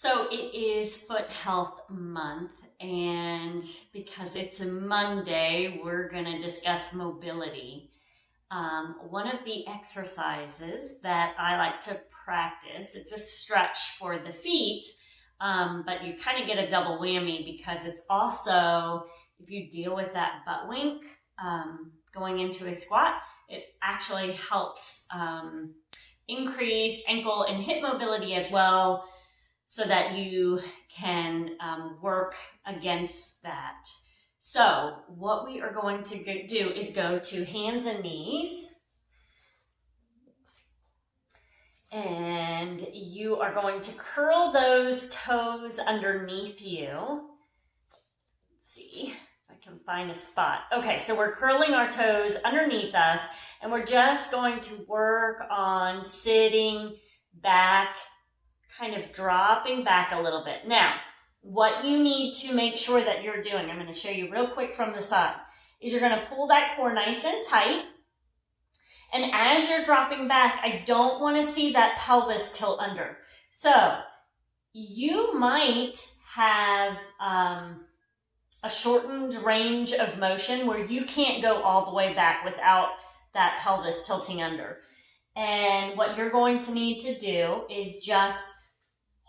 So it is Foot Health Month, and because it's a Monday, we're going to discuss mobility. One of the exercises that I like to practice, it's a stretch for the feet, but you kind of get a double whammy because it's also, if you deal with that butt wink going into a squat, it actually helps increase ankle and hip mobility as well, so that you can work against that. So what we are going to do is go to hands and knees. And you are going to curl those toes underneath you. Let's see if I can find a spot. Okay, so we're curling our toes underneath us, and we're just going to work on sitting back, kind of dropping back a little bit. Now, what you need to make sure that you're doing, I'm going to show you real quick from the side, is you're going to pull that core nice and tight. And as you're dropping back, I don't want to see that pelvis tilt under. So you might have a shortened range of motion where you can't go all the way back without that pelvis tilting under. And what you're going to need to do is just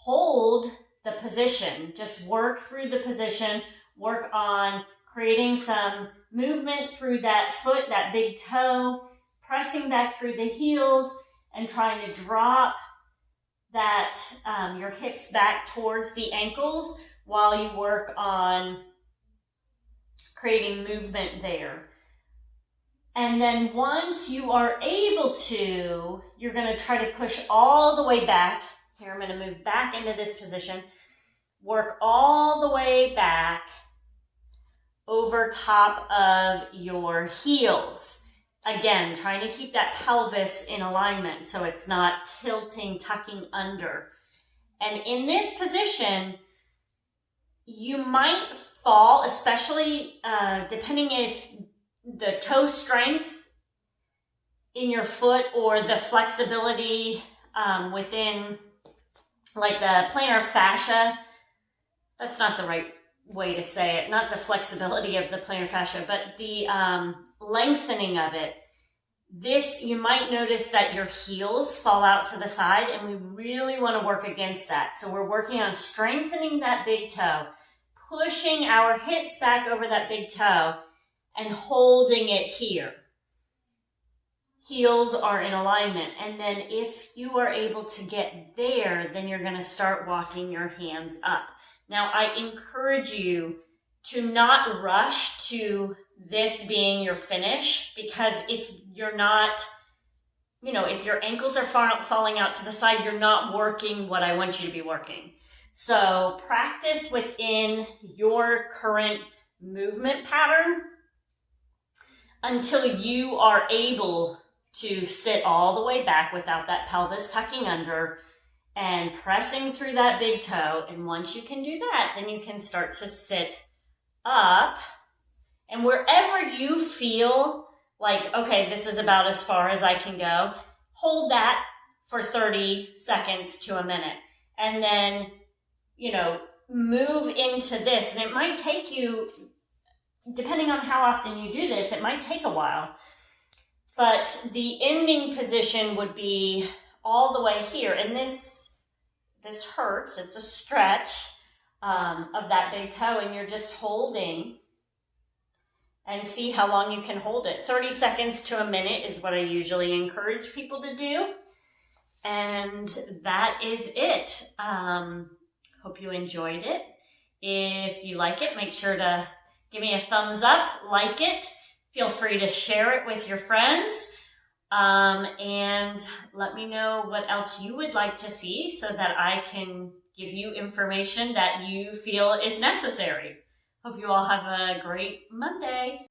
hold the position. Just work through the position. Work on creating some movement through that foot, that big toe, pressing back through the heels and trying to drop that your hips back towards the ankles while you work on creating movement there. And then once you are able to, you're going to try to push all the way back. Here, I'm going to move back into this position. Work all the way back over top of your heels. Again, trying to keep that pelvis in alignment so it's not tilting, tucking under. And in this position, you might fall, especially depending if the toe strength in your foot or the flexibility within like the plantar fascia. That's not the right way to say it. Not the flexibility of the plantar fascia, but the lengthening of it. This, you might notice that your heels fall out to the side, and we really want to work against that. So we're working on strengthening that big toe, pushing our hips back over that big toe, and holding it here. Heels are in alignment. And then if you are able to get there, then you're going to start walking your hands up. Now, I encourage you to not rush to this being your finish, because if you're not, if your ankles are falling out to the side, you're not working what I want you to be working. So practice within your current movement pattern until you are able to sit all the way back without that pelvis tucking under and pressing through that big toe. And once you can do that, then you can start to sit up. And wherever you feel like, okay, this is about as far as I can go, hold that for 30 seconds to a minute. And then, move into this. And it might take you, depending on how often you do this, it might take a while. But the ending position would be all the way here. And this hurts. It's a stretch of that big toe. And you're just holding, and see how long you can hold it. 30 seconds to a minute is what I usually encourage people to do. And that is it. Hope you enjoyed it. If you like it, make sure to give me a thumbs up, like it. Feel free to share it with your friends. And let me know what else you would like to see so that I can give you information that you feel is necessary. Hope you all have a great Monday.